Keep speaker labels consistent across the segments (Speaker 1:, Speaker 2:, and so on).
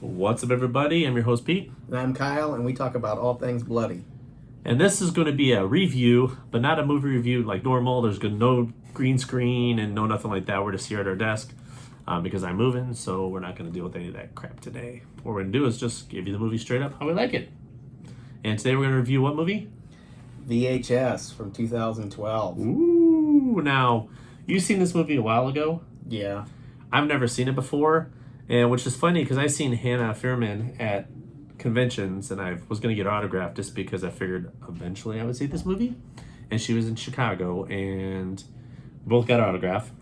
Speaker 1: What's up, everybody? I'm your host, Pete.
Speaker 2: And I'm Kyle, and we talk about all things bloody.
Speaker 1: And this is going to be a review, but not a movie review like normal. There's no green screen and no nothing like that. We're just here at our desk because I'm moving, so we're not going to deal with any of that crap today. What we're going to do is just give you the movie straight up how we like it. And today we're going to review what movie?
Speaker 2: VHS from 2012.
Speaker 1: Ooh, now, you've seen this movie a while ago.
Speaker 2: Yeah.
Speaker 1: I've never seen it before, and which is funny because I've seen Hannah Fierman at conventions, and I was going to get her autograph just because I figured eventually I would see this movie. And she was in Chicago, and we both got her autograph.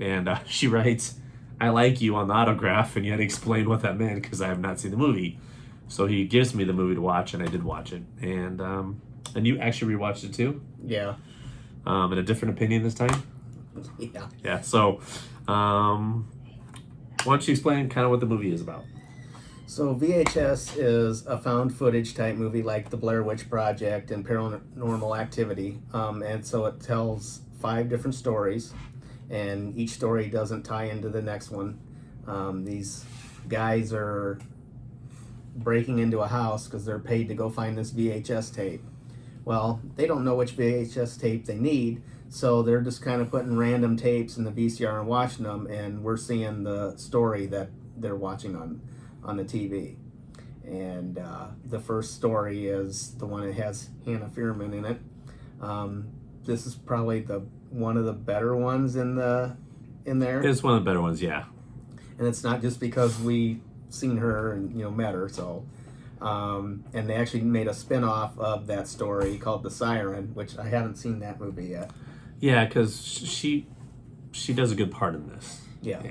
Speaker 1: And she writes, "I like you" on the autograph, and you had to explain what that meant because I have not seen the movie. So he gives me the movie to watch, and I did watch it. And you actually rewatched it too?
Speaker 2: Yeah.
Speaker 1: In a different opinion this time?
Speaker 2: Yeah.
Speaker 1: Yeah, so why don't you explain kind of what the movie is about?
Speaker 2: So VHS is a found footage type movie like The Blair Witch Project and Paranormal Activity. And so it tells 5 different stories, and each story doesn't tie into the next one. These guys are breaking into a house because they're paid to go find this VHS tape. Well, they don't know which VHS tape they need, so they're just kind of putting random tapes in the VCR and watching them, and we're seeing the story that they're watching on the TV. And the first story is the one that has Hannah Fierman in it. This is probably one of the better ones in there.
Speaker 1: It's one of the better ones, yeah.
Speaker 2: And it's not just because we seen her and met her. So, and they actually made a spin-off of that story called The Siren, which I haven't seen that movie yet.
Speaker 1: Yeah, because she does a good part in this.
Speaker 2: Yeah.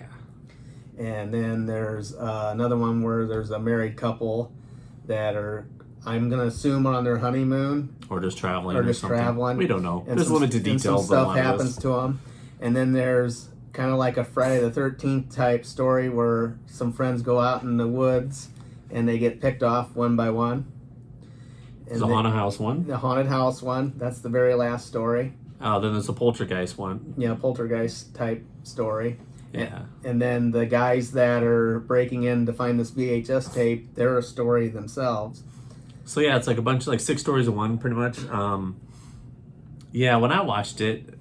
Speaker 2: And then there's another one where there's a married couple that are, I'm gonna assume, on their honeymoon
Speaker 1: or just traveling,
Speaker 2: or just traveling.
Speaker 1: We don't know.
Speaker 2: And
Speaker 1: There's limited details.
Speaker 2: And some stuff happens to them. And then there's kind of like a Friday the 13th type story where some friends go out in the woods and they get picked off one by one.
Speaker 1: There's a haunted house one.
Speaker 2: The haunted house one. That's the very last story.
Speaker 1: Oh, then there's a poltergeist one.
Speaker 2: Yeah, poltergeist type story.
Speaker 1: Yeah.
Speaker 2: And then the guys that are breaking in to find this VHS tape, they're a story themselves.
Speaker 1: So yeah, it's like a bunch of 6 stories in one, pretty much. Yeah, when I watched it,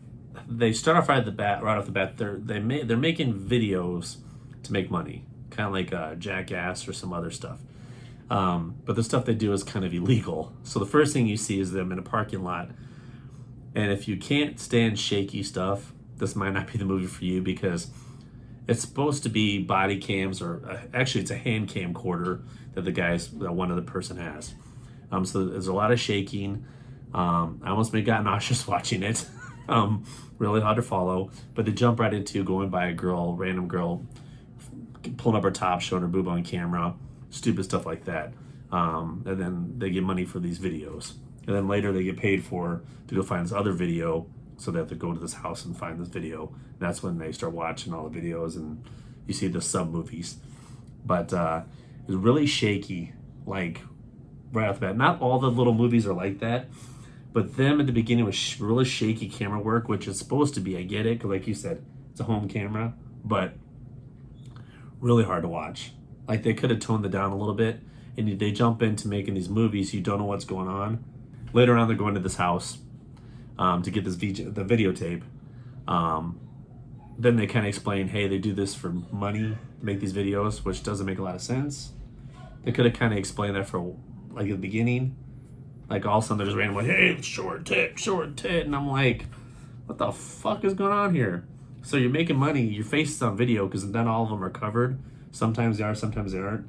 Speaker 1: they start off right off the bat. They're making videos to make money, kind of like Jackass or some other stuff. But the stuff they do is kind of illegal. So the first thing you see is them in a parking lot. And if you can't stand shaky stuff, this might not be the movie for you because it's supposed to be body cams, or actually it's a hand camcorder that one other person has. So there's a lot of shaking. I almost got nauseous watching it. Really hard to follow. But they jump right into going by a girl, random girl, pulling up her top, showing her boob on camera, stupid stuff like that. And then they get money for these videos. And then later they get paid to go find this other video, so they have to go to this house and find this video. And that's when they start watching all the videos and you see the sub-movies. But it's really shaky, like right off the bat. Not all the little movies are like that, but them at the beginning was really shaky camera work, which is supposed to be, I get it, because like you said, it's a home camera, but really hard to watch. Like they could have toned it down a little bit, and they jump into making these movies, you don't know what's going on. Later on, they're going to this house to get the videotape. Then they kind of explain, hey, they do this for money to make these videos, which doesn't make a lot of sense. They could have kind of explained that for at the beginning. Like all of a sudden they're just randomly, hey, short tit. And I'm like, what the fuck is going on here? So you're making money, your face is on video because not all of them are covered. Sometimes they are, sometimes they aren't.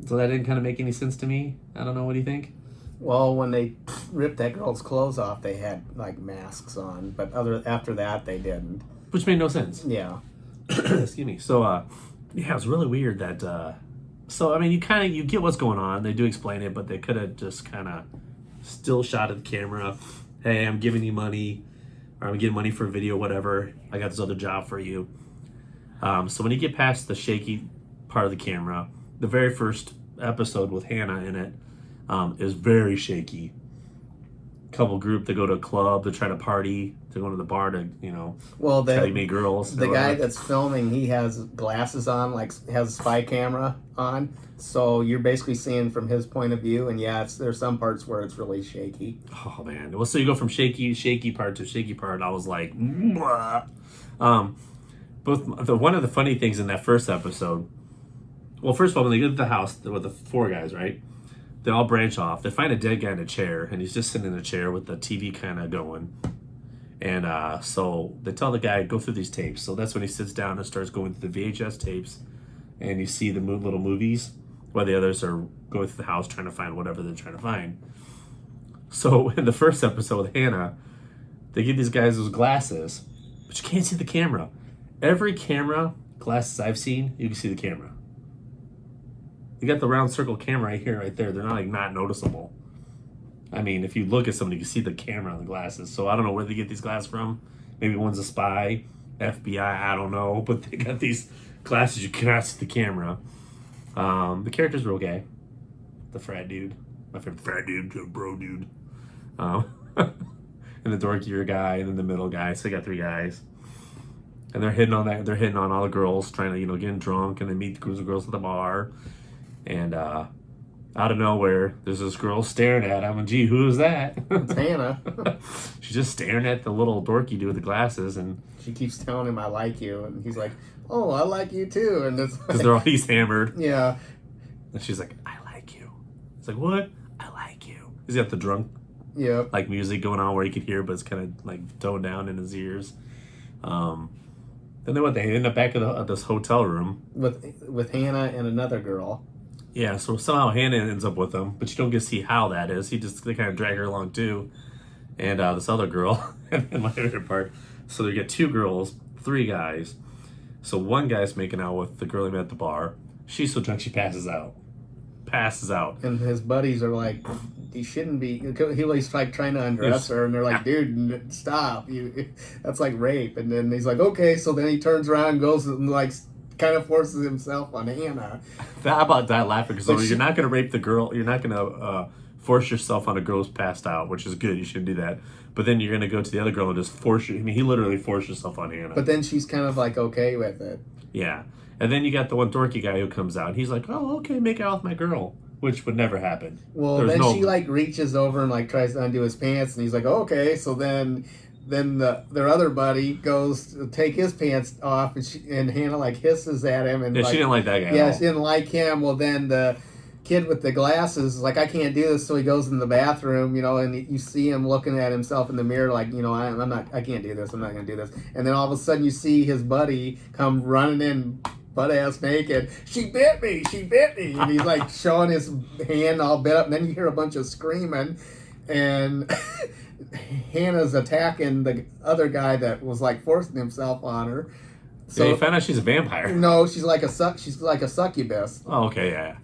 Speaker 1: So that didn't kind of make any sense to me. I don't know, what do you think?
Speaker 2: Well, when they ripped that girl's clothes off, they had masks on, but after that they didn't.
Speaker 1: Which made no sense.
Speaker 2: Yeah.
Speaker 1: Excuse me. So yeah, it's really weird that so I mean you get what's going on. They do explain it, but they could have just kind of still shot at the camera. Hey, I'm giving you money, or I'm getting money for a video, whatever. I got this other job for you. So when you get past the shaky part of the camera, the very first episode with Hannah in it is very shaky. Couple group, they go to a club, they try to party, to go to the bar to
Speaker 2: Well,
Speaker 1: tell you meet girls.
Speaker 2: the
Speaker 1: or
Speaker 2: guy
Speaker 1: whatever.
Speaker 2: that's filming, he has glasses on, like has a spy camera on, so you're basically seeing from his point of view. And yeah, there's some parts where it's really shaky.
Speaker 1: Oh man. Well, so you go from shaky part to shaky part. I was like, "Mwah." um, one of the funny things in that first episode. Well, first of all, when they get to the house with the four guys, right? They all branch off. They find a dead guy in a chair, and he's just sitting in a chair with the TV kind of going. And so they tell the guy, go through these tapes. So that's when he sits down and starts going through the VHS tapes. And you see the little movies while the others are going through the house trying to find whatever they're trying to find. So in the first episode with Hannah, they give these guys those glasses, but you can't see the camera. Every camera glasses I've seen, you can see the camera. You got the round circle camera right here, right there. They're not noticeable. I mean, if you look at somebody, you can see the camera on the glasses. So I don't know where they get these glasses from. Maybe one's a spy, FBI, I don't know. But they got these glasses, you cannot see the camera. The characters were okay. The frat dude. My favorite frat dude, bro dude. And the dorkier guy, and then the middle guy. So they got three guys. And they're hitting on that. They're hitting on all the girls, trying to, getting drunk, and they meet the girls at the bar. And out of nowhere, there's this girl staring at him. And gee, who is that?
Speaker 2: It's Hannah.
Speaker 1: She's just staring at the little dorky dude with the glasses, and
Speaker 2: She keeps telling him, "I like you," and he's like, "Oh, I like you too." And it's
Speaker 1: because he's hammered.
Speaker 2: yeah,
Speaker 1: And she's like, "I like you." It's like, "What? I like you." He's got the drunk
Speaker 2: yeah.
Speaker 1: music going on where he could hear, but it's kind of toned down in his ears. Then they end up back at this hotel room
Speaker 2: With Hannah and another girl.
Speaker 1: Yeah, so somehow Hannah ends up with him, but you don't get to see how that is. They kind of drag her along too, and this other girl. And my favorite part, so they get two girls, three guys. So one guy's making out with the girl he met at the bar. She's so drunk she passes out.
Speaker 2: And his buddies are like, "He shouldn't be." He was like trying to undress her, and they're like, "Dude, stop! That's like rape." And then he's like, "Okay." So then he turns around and goes and kind of forces himself on Hannah.
Speaker 1: How about that laughing? Because you're not going to rape the girl. You're not going to force yourself on a girl who's passed out, which is good. You shouldn't do that. But then you're going to go to the other girl and just force you. I mean, he literally forced himself on Hannah.
Speaker 2: But then she's kind of like okay with it.
Speaker 1: Yeah. And then you got the one dorky guy who comes out. And he's like, "Oh, okay, make out with my girl," which would never happen.
Speaker 2: Well, then she reaches over and tries to undo his pants, and he's like, oh, "Okay." So then their other buddy goes to take his pants off, and Hannah hisses at him, and
Speaker 1: Yeah, she didn't like that guy.
Speaker 2: yeah, she didn't like him. Well, then the kid with the glasses is like, "I can't do this," so he goes in the bathroom, and you see him looking at himself in the mirror, I can't do this. I'm not gonna do this. And then all of a sudden, you see his buddy come running in, butt ass naked. She bit me, and he's showing his hand all bit up. And then you hear a bunch of screaming, and Hannah's attacking the other guy that was forcing himself on her.
Speaker 1: So you found out she's a vampire.
Speaker 2: No, she's like a succubus.
Speaker 1: Oh, okay, yeah.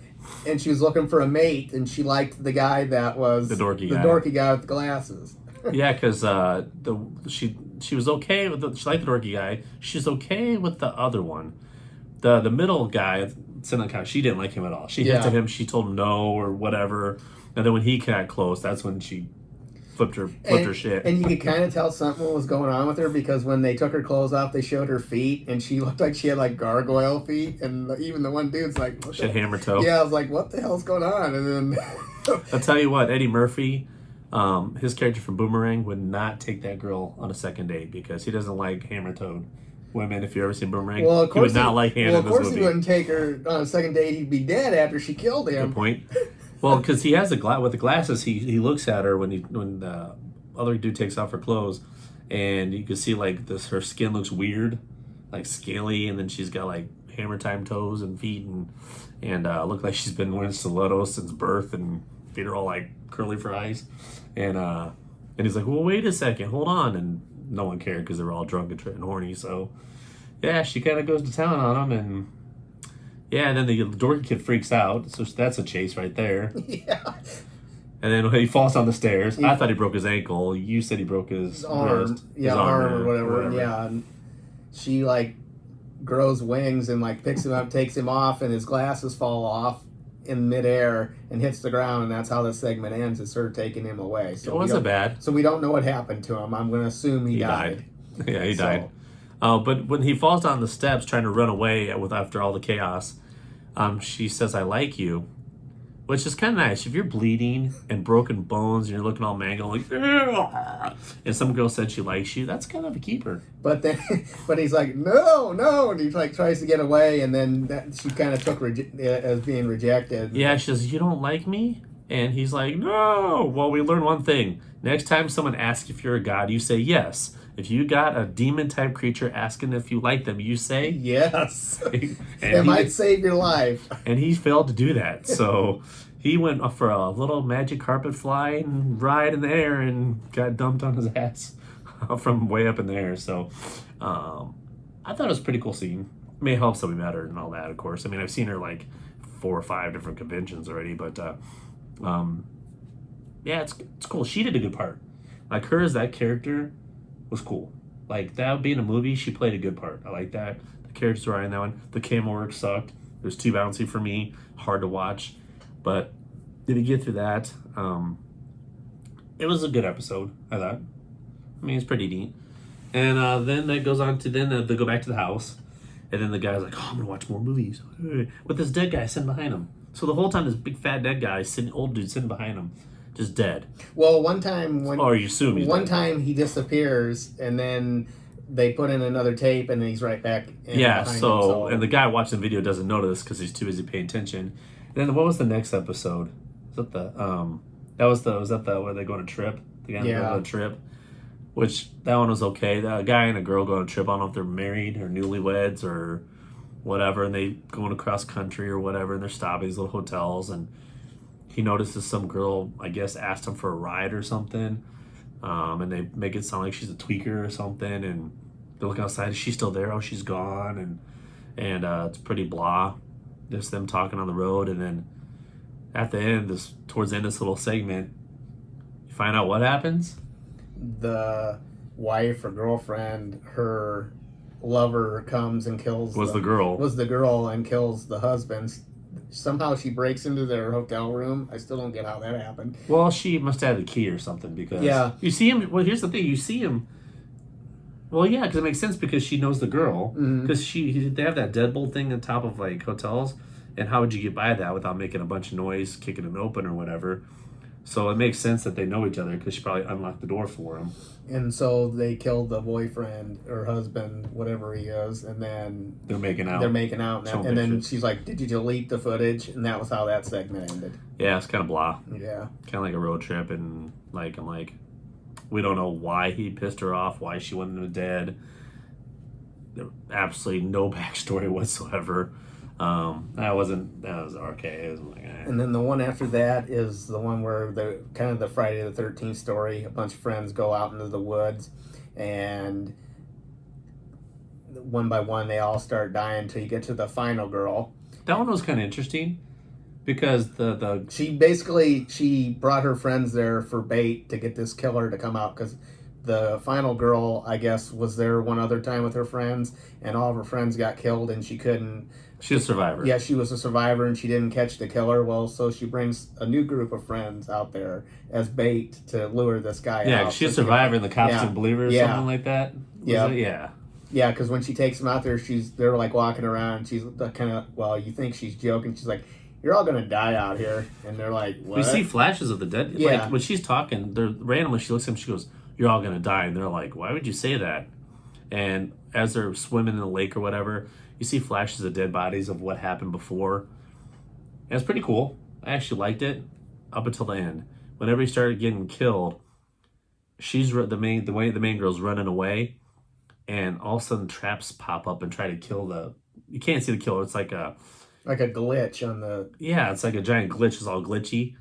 Speaker 2: And she was looking for a mate, and she liked the guy that was
Speaker 1: The dorky
Speaker 2: guy with the glasses.
Speaker 1: Yeah, because she was okay with she liked the dorky guy. She's okay with the other one. The middle guy, sitting on the couch, she didn't like him at all. She hinted him, she told him no or whatever. And then when he got close, that's when she flipped her shit.
Speaker 2: And you could kind of tell something was going on with her, because when they took her clothes off, they showed her feet, and she looked like she had gargoyle feet. And even the one dude's like,
Speaker 1: she had hammer toe.
Speaker 2: Yeah, I was like, what the hell's going on? And then
Speaker 1: I'll tell you what, Eddie Murphy, his character from Boomerang, would not take that girl on a second date because he doesn't like hammer-toed women. If you ever seen Boomerang,
Speaker 2: well, of course
Speaker 1: he would not like Hannah.
Speaker 2: Well, of course
Speaker 1: in this
Speaker 2: he
Speaker 1: movie.
Speaker 2: wouldn't take her on a second date. He'd be dead after she killed him.
Speaker 1: Good point. Well, because he has with the glasses, he looks at her when the other dude takes off her clothes, and you can see her skin looks weird, scaly, and then she's got hammer time toes and feet, and look like she's been wearing stilettos since birth, and feet are all curly fries, and he's like, well, wait a second, hold on, and no one cared because they were all drunk and horny. So yeah, she kind of goes to town on him, and yeah, and then the dorky kid freaks out, so that's a chase right there.
Speaker 2: Yeah.
Speaker 1: And then he falls down the stairs. I thought he broke his ankle. You said he broke his
Speaker 2: arm.
Speaker 1: wrist.
Speaker 2: Yeah,
Speaker 1: his
Speaker 2: arm or whatever. Yeah, and she grows wings and picks him up, takes him off, and his glasses fall off, in midair and hits the ground, and that's how the segment ends. Is her taking him away. So
Speaker 1: It wasn't bad.
Speaker 2: So we don't know what happened to him. I'm going to assume he died.
Speaker 1: Yeah, he died.
Speaker 2: So,
Speaker 1: But when he falls down the steps trying to run away with after all the chaos, she says, "I like you," which is kind of nice. If you're bleeding and broken bones and you're looking all mangled, like, "Ugh," and some girl said she likes you, that's kind of a keeper.
Speaker 2: but then, but he's like, no, no, and he like tries to get away, and then she kind of took as being rejected.
Speaker 1: Yeah, she says, "You don't like me?" And he's like, "No." Well, we learned one thing. Next time someone asks if you're a god, you say yes. If you got a demon-type creature asking if you like them, you say
Speaker 2: yes.
Speaker 1: and
Speaker 2: It might save your life.
Speaker 1: And he failed to do that. So he went for a little magic carpet flying ride in the air and got dumped on his ass from way up in the air. So I thought it was a pretty cool scene. I mean, it helps that we met her and all that, of course. I mean, I've seen her like 4 or 5 different conventions already, but yeah, it's cool. She did a good part. Like her as that character was cool. Like that being a movie, she played a good part. I like that. The characters were in that one. The camera work sucked. It was too bouncy for me. Hard to watch. But did we get through that? It was a good episode, I thought. I mean, it's pretty neat. And then that goes on to they go back to the house. And then the guy's like, "Oh, I'm going to watch more movies." With this dead guy sitting behind him. So the whole time, this big fat dead guy, old dude sitting behind him, just dead.
Speaker 2: Well, one time
Speaker 1: Or you assume he's
Speaker 2: one
Speaker 1: dead.
Speaker 2: time he disappears, and then they put in another tape, and then he's right back.
Speaker 1: Yeah.
Speaker 2: Behind him,
Speaker 1: So and the guy watching the video doesn't notice because he's too busy paying attention. And then what was the next episode? Was that the where they go on a trip? The guy
Speaker 2: Yeah.
Speaker 1: go on a trip. Which that one was okay. A guy and a girl go on a trip. I don't know if they're married or newlyweds or whatever, and they going across country or whatever, and they're stopping at these little hotels, and he notices some girl, I guess, asked him for a ride or something, and they make it sound like she's a tweaker or something, and they look outside, is she still there? Oh, she's gone, and it's pretty blah. Just them talking on the road, and then at the end, towards the end of this little segment, you find out what happens.
Speaker 2: The wife or girlfriend, her lover comes and kills
Speaker 1: Was the girl.
Speaker 2: Was the girl and kills the husband. Somehow she breaks into their hotel room. I still don't get how that happened.
Speaker 1: Well, she must have the key or something because you see him. Well, here's the thing: you see him. Well, yeah, because it makes sense because she knows the girl because they have that deadbolt thing on top of like hotels, and how would you get by that without making a bunch of noise, kicking it open or whatever? So it makes sense that they know each other because she probably unlocked the door for him.
Speaker 2: And so they killed the boyfriend or husband, whatever he is, and then
Speaker 1: they're making out.
Speaker 2: And then she's like, "Did you delete the footage?" And that was how that segment ended.
Speaker 1: Yeah, it's kind of blah.
Speaker 2: Yeah,
Speaker 1: kind of like a road trip, and like I'm like, we don't know why he pissed her off, why she went into dead. There absolutely no backstory whatsoever. That was okay. It was like, eh.
Speaker 2: And then the one after that is the one where the kind of the Friday the 13th story. A bunch of friends go out into the woods, and one by one they all start dying until you get to the final girl.
Speaker 1: That one was kind of interesting because
Speaker 2: she brought her friends there for bait to get this killer to come out because the final girl, I guess, was there one other time with her friends, and all of her friends got killed, and she couldn't.
Speaker 1: She was a survivor.
Speaker 2: Yeah, she was a survivor, and she didn't catch the killer. Well, so she brings a new group of friends out there as bait to lure this guy out.
Speaker 1: Yeah, she's a survivor, and the cops didn't believe her or something like that.
Speaker 2: Yeah. Yeah, because when she takes them out there, they're like walking around. And she's kind of, well, you think she's joking. She's like, "You're all gonna die out here," and they're like, "What?"
Speaker 1: We see flashes of the dead.
Speaker 2: Yeah.
Speaker 1: Like when she's talking, they're randomly. She looks at him. She goes, "You're all gonna die," and they're like, "Why would you say that?" And as they're swimming in the lake or whatever, you see flashes of dead bodies of what happened before. And it's pretty cool. I actually liked it up until the end. Whenever he started getting killed, the main girl's running away, and all of a sudden traps pop up and try to kill you can't see the killer. It's like a
Speaker 2: glitch on the.
Speaker 1: Yeah, it's like a giant glitch. It's all glitchy.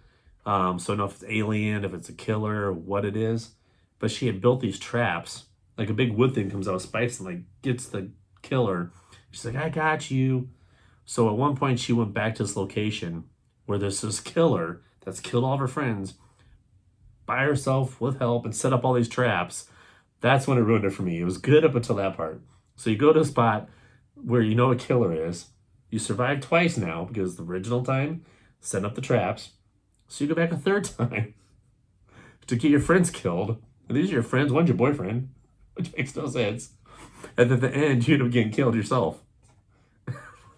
Speaker 1: So I don't know if it's alien, if it's a killer, what it is. But she had built these traps. Like a big wood thing comes out of spikes and like gets the killer. She's like, "I got you." So at one point she went back to this location where there's this killer that's killed all of her friends by herself with help and set up all these traps. That's when it ruined it for me. It was good up until that part. So you go to a spot where you know a killer is. You survived twice now because the original time set up the traps. So you go back a third time to get your friends killed. And these are your friends. One's your boyfriend, which makes no sense. And at the end, you end up getting killed yourself.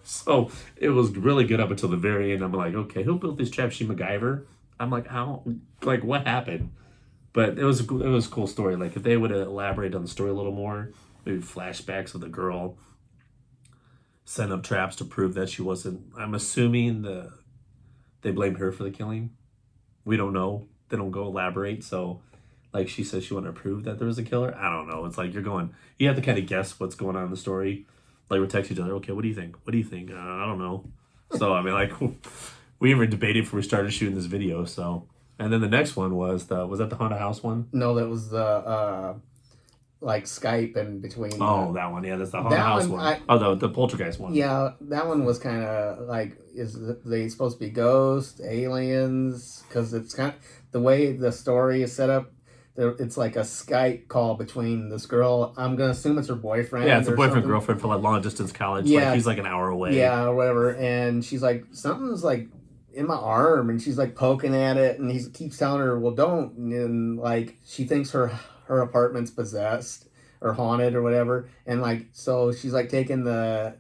Speaker 1: So it was really good up until the very end. I'm like, okay, who built these traps? She MacGyver? I'm like, how? Like, what happened? But it was a cool story. Like, if they would have elaborated on the story a little more, maybe flashbacks of the girl setting up traps to prove that she wasn't. I'm assuming they blamed her for the killing. We don't know. They don't go elaborate. So, like, she says she wanted to prove that there was a killer. I don't know. It's like you have to kind of guess what's going on in the story. Like, we're texting each other, okay, what do you think? What do you think? I don't know. So, I mean, like, we even debated before we started shooting this video. So, and then the next one was that the haunted house one?
Speaker 2: No, that was the like Skype and between.
Speaker 1: Oh, that one. Yeah, that's the haunted house one. The poltergeist one.
Speaker 2: Yeah, that one was kind of like, is they supposed to be ghosts, aliens? Because it's kind of the way the story is set up. It's like a Skype call between this girl. I'm gonna assume it's her boyfriend.
Speaker 1: Yeah, it's a boyfriend girlfriend for like long distance college.
Speaker 2: Yeah,
Speaker 1: like he's like an hour away.
Speaker 2: Yeah, or whatever. And she's like, something's like in my arm, and she's like poking at it, and he keeps telling her, well, don't. And like she thinks her apartment's possessed or haunted or whatever, and like so she's like taking the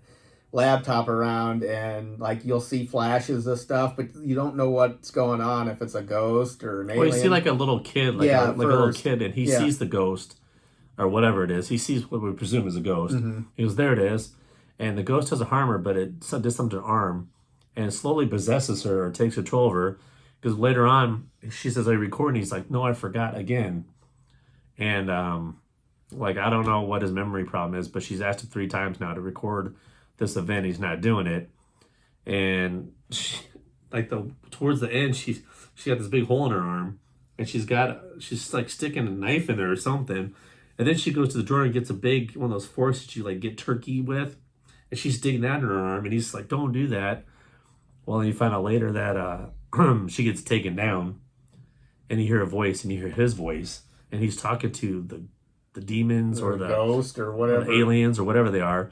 Speaker 2: laptop around, and like you'll see flashes of stuff, but you don't know what's going on, if it's a ghost or an alien.
Speaker 1: Well, you see like a little kid, like a little kid, and he sees the ghost or whatever it is. He sees what we presume is a ghost.
Speaker 2: Mm-hmm.
Speaker 1: He goes, there it is, and the ghost doesn't harm her, but it does something to her arm, and it slowly possesses her or takes control of her. Because later on, she says, "I record," and he's like, "No, I forgot again," and like I don't know what his memory problem is, but she's asked him 3 times now to record this event. He's not doing it, and she, like towards the end, she got this big hole in her arm, and she's like sticking a knife in there or something, and then she goes to the drawer and gets a big one of those forks that you like get turkey with, and she's digging that in her arm, and he's like, "Don't do that." Well, then you find out later that she gets taken down, and you hear a voice, and you hear his voice, and he's talking to the demons or the
Speaker 2: ghost or whatever,
Speaker 1: the aliens or whatever they are,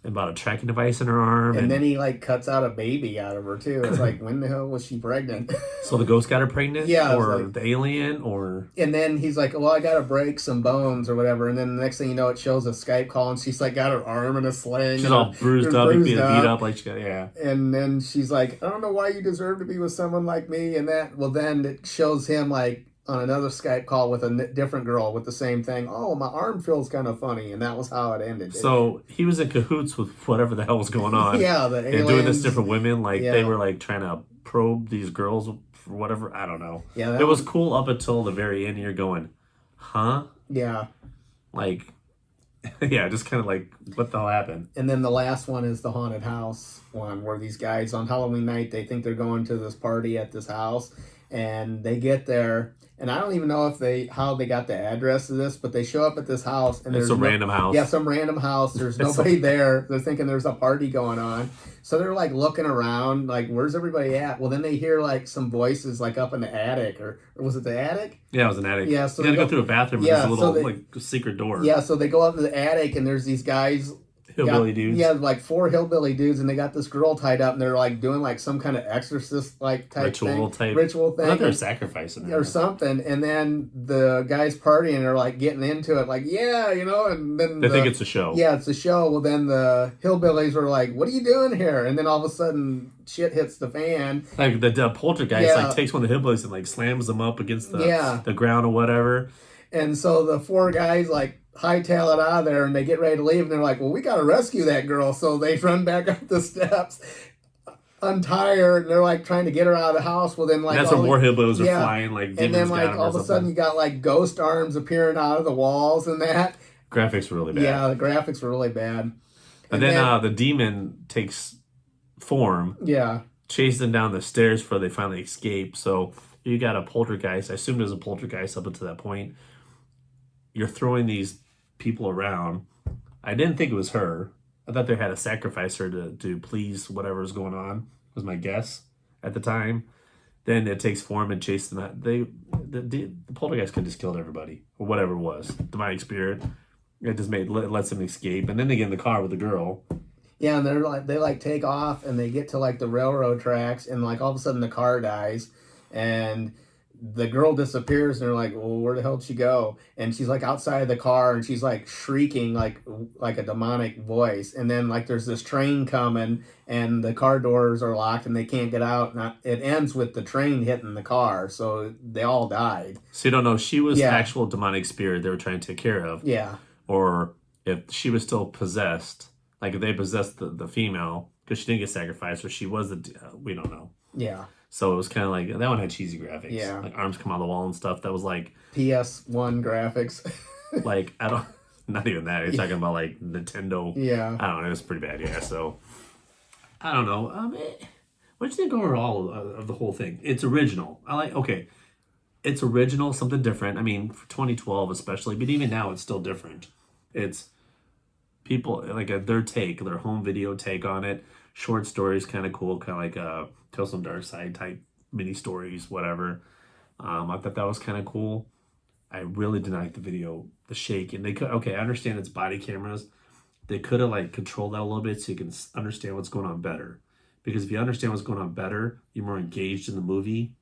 Speaker 1: about a tracking device in her arm.
Speaker 2: And then he like cuts out a baby out of her too. It's like, when the hell was she pregnant?
Speaker 1: So the ghost got her pregnant?
Speaker 2: Yeah.
Speaker 1: Or
Speaker 2: like,
Speaker 1: the alien? Or...
Speaker 2: And then he's like, well, I gotta break some bones or whatever. And then the next thing you know, it shows a Skype call, and she's like got her arm in a sling.
Speaker 1: She's all bruised up, beat up like she got, yeah.
Speaker 2: And then she's like, I don't know why you deserve to be with someone like me. And then it shows him like on another Skype call with a different girl with the same thing. Oh, my arm feels kind of funny. And that was how it ended.
Speaker 1: So he was in cahoots with whatever the hell was going on.
Speaker 2: Yeah, the aliens.
Speaker 1: And doing this to different women. Like, they were like trying to probe these girls for whatever. I don't know.
Speaker 2: Yeah,
Speaker 1: it was cool up until the very end. You're going, huh?
Speaker 2: Yeah.
Speaker 1: Like, yeah, just kind of like, what the hell happened?
Speaker 2: And then the last one is the haunted house one, where these guys on Halloween night, they think they're going to this party at this house, and they get there. And I don't even know how they got the address of this, but they show up at this house, and there's
Speaker 1: a random house.
Speaker 2: Yeah, some random house. There's nobody there. They're thinking there's a party going on, so they're like looking around, like, where's everybody at? Well, then they hear like some voices like up in the attic, or was it the attic?
Speaker 1: Yeah, it was an attic.
Speaker 2: Yeah, so
Speaker 1: you gotta go through a bathroom. Yeah, and there's a little like secret door.
Speaker 2: Yeah, so they go up to the attic, and there's these guys.
Speaker 1: Hillbilly dudes.
Speaker 2: Yeah, like 4 hillbilly dudes, and they got this girl tied up, and they're like doing like some kind of exorcist like ritual thing.
Speaker 1: I thought they were sacrificing her
Speaker 2: or something. And then the guys partying are like getting into it, like, yeah, you know. And then
Speaker 1: they think it's a show.
Speaker 2: Yeah, it's a show. Well, then the hillbillies were like, "What are you doing here?" And then all of a sudden, shit hits the fan.
Speaker 1: Like the poltergeist like takes one of the hillbillies and like slams them up against the ground or whatever.
Speaker 2: And so the 4 guys like hightail it out of there, and they get ready to leave, and they're like, well, we got to rescue that girl. So they run back up the steps, untie her, and they're like trying to get her out of the house. Well, then like,
Speaker 1: and that's where more hillbillies are flying, like,
Speaker 2: and then like all of a sudden you got like ghost arms appearing out of the walls, and that
Speaker 1: graphics were really bad.
Speaker 2: Yeah, the graphics were really bad.
Speaker 1: And then the demon takes form, chases them down the stairs before they finally escape. So you got a poltergeist. I assume there's a poltergeist up until that point. You're throwing these people around. I didn't think it was her. I thought they had to sacrifice her to please whatever was going on, was my guess at the time. Then it takes form and chases them out. The poltergeist could just killed everybody, or whatever it was. Demonic spirit. It just lets them escape. And then they get in the car with the girl.
Speaker 2: Yeah, and they like take off and they get to like the railroad tracks and like all of a sudden the car dies and the girl disappears and they're like, well, where the hell did she go? And she's like outside of the car and she's like shrieking like a demonic voice. And then like there's this train coming and the car doors are locked and they can't get out. And it ends with the train hitting the car, so they all died.
Speaker 1: So you don't know if she was
Speaker 2: Yeah,
Speaker 1: actual demonic spirit they were trying to take care of,
Speaker 2: yeah,
Speaker 1: or if she was still possessed, like if they possessed the female because she didn't get sacrificed, or she was we don't know.
Speaker 2: yeah,
Speaker 1: So it was kind of like that one had cheesy graphics,
Speaker 2: yeah.
Speaker 1: like arms come out of the wall and stuff. That was
Speaker 2: PS1 graphics.
Speaker 1: like I don't, not even that. You're talking about like Nintendo.
Speaker 2: Yeah.
Speaker 1: I don't know. It was pretty bad. Yeah. So I don't know. What do you think overall of the whole thing? It's original. I like. Okay, it's original, something different. I mean, for 2012 especially, but even now it's still different. It's people like their take, their home video take on it. Short stories, kind of cool, kind of like Tales from Dark Side type mini stories, whatever. I thought that was kind of cool. I really did not like the video, the shake, and they could. Okay, I understand it's body cameras. They could have like controlled that a little bit so you can understand what's going on better. Because if you understand what's going on better, you're more engaged in the movie.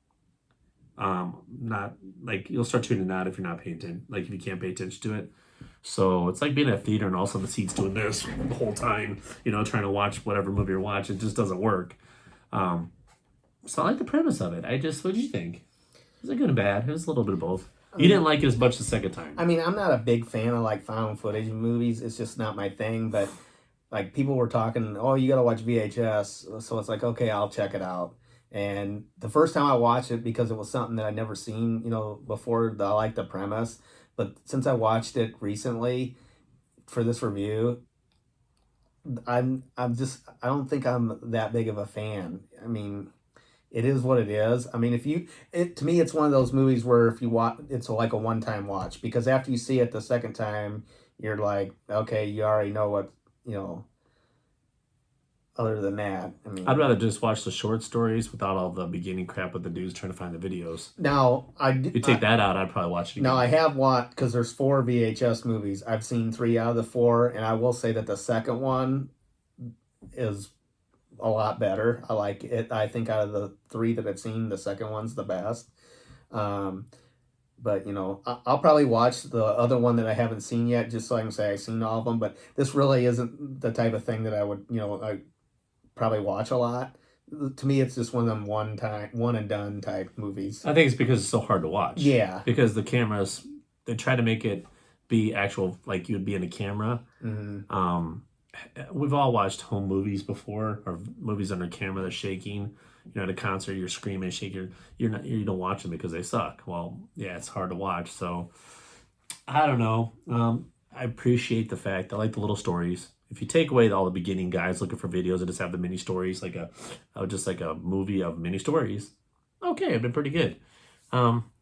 Speaker 1: Not like you'll start tuning out if you're not paying attention. Like if you can't pay attention to it. So it's like being at a theater and all of a sudden the seat's doing this the whole time, trying to watch whatever movie you're watching. It just doesn't work. So I like the premise of it. What did you think? Was it good and bad? It was a little bit of both. You didn't like it as much the second time.
Speaker 2: I mean, I'm not a big fan of like found footage movies. It's just not my thing. But like people were talking, oh, you got to watch VHS. So it's like, okay, I'll check it out. And the first time I watched it, because it was something that I'd never seen, before, I liked the premise. But since I watched it recently for this review, I don't think I'm that big of a fan. I mean, it is what it is. I mean, to me, it's one of those movies where if you watch, it's like a one-time watch, because after you see it the second time, you're like, okay, you already know what, other than that. I mean,
Speaker 1: I'd rather just watch the short stories without all the beginning crap with the dudes trying to find the videos.
Speaker 2: now
Speaker 1: If you take that out, I'd probably watch it again.
Speaker 2: now I have watched, because there's 4 VHS movies. I've seen 3 out of the 4, and I will say that the second one is a lot better. I like it. I think out of the 3 that I've seen, the second one's the best. But I'll probably watch the other one that I haven't seen yet, just so I can say I've seen all of them. But this really isn't the type of thing that I would, I probably watch a lot. To me, it's just one of them one and done type movies.
Speaker 1: I think it's because it's so hard to watch.
Speaker 2: Yeah.
Speaker 1: Because the cameras, they try to make it be actual, like you would be in a camera.
Speaker 2: Mm-hmm.
Speaker 1: We've all watched home movies before, or movies under camera that's shaking. At a concert, you're screaming, shaking. You don't watch them because they suck. Well, yeah, it's hard to watch. So I don't know. I appreciate the fact I like the little stories. If you take away all the beginning guys looking for videos and just have the mini stories, just like a movie of mini stories, okay, it'd been pretty good.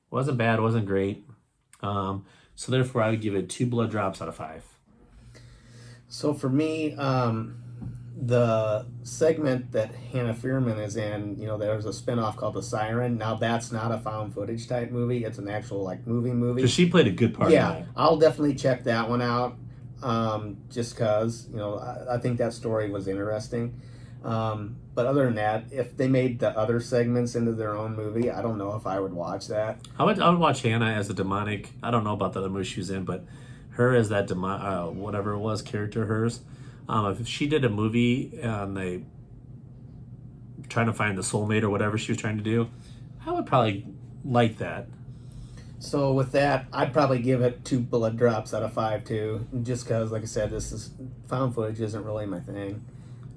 Speaker 1: Wasn't bad, wasn't great. So therefore, I would give it 2 blood drops out of 5.
Speaker 2: So for me, the segment that Hannah Fierman is in, there's a spinoff called The Siren. Now that's not a found footage type movie. It's an actual like movie.
Speaker 1: Because she played a good part in that.
Speaker 2: I'll definitely check that one out. Just because, I think that story was interesting. But other than that, if they made the other segments into their own movie, I don't know if I would watch that.
Speaker 1: I would watch Hannah as a demonic. I don't know about the other movie she was in, but her as that whatever it was, character of hers. If she did a movie and they trying to find the soulmate or whatever she was trying to do, I would probably like that.
Speaker 2: So with that, I'd probably give it 2 blood drops out of 5 too, just because, like I said, this is found footage isn't really my thing.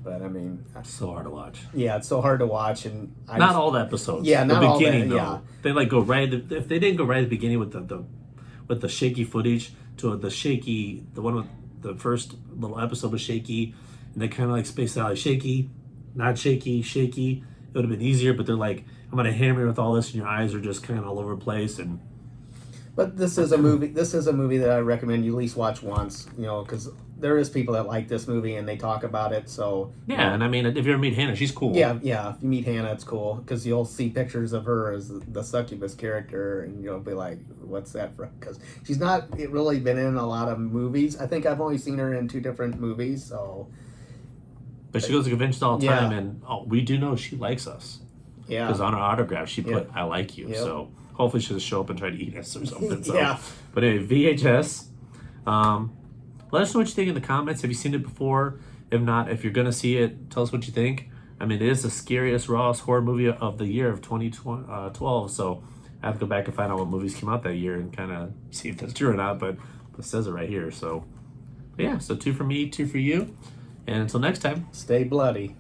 Speaker 2: But I mean,
Speaker 1: It's so hard to watch.
Speaker 2: yeah, it's so hard to watch, and
Speaker 1: Not all the episodes.
Speaker 2: Yeah, not all
Speaker 1: the beginning
Speaker 2: that,
Speaker 1: though.
Speaker 2: yeah.
Speaker 1: They like go right if they didn't go right at the beginning with the shaky footage to the one with the first little episode was shaky, and they kind of like spaced out like shaky, not shaky, shaky. It would have been easier, but they're like, I'm gonna hammer you with all this, and your eyes are just kind of all over the place. And
Speaker 2: But this is a movie. This is a movie that I recommend you at least watch once. Because there is people that like this movie and they talk about it. So
Speaker 1: yeah, and I mean, if you ever meet Hannah, she's cool.
Speaker 2: yeah. If you meet Hannah, it's cool because you'll see pictures of her as the succubus character, and you'll be like, "What's that from?" Because she's not really been in a lot of movies. I think I've only seen her in 2 different movies. So
Speaker 1: But she goes to conventions all the
Speaker 2: Yeah.
Speaker 1: time, and we do know she likes us.
Speaker 2: Yeah.
Speaker 1: Because on her autograph, she put,
Speaker 2: Yep.
Speaker 1: I like you.
Speaker 2: Yep.
Speaker 1: So hopefully she'll show up and try to eat us or something. So.
Speaker 2: Yeah.
Speaker 1: But anyway, VHS. Let us know what you think in the comments. Have you seen it before? If not, if you're going to see it, tell us what you think. I mean, it is the scariest, rawest horror movie of the year of 2012. So I have to go back and find out what movies came out that year and kind of see if that's true or not. But it says it right here. So, yeah. So 2 for me, 2 for you. And until next time.
Speaker 2: Stay bloody.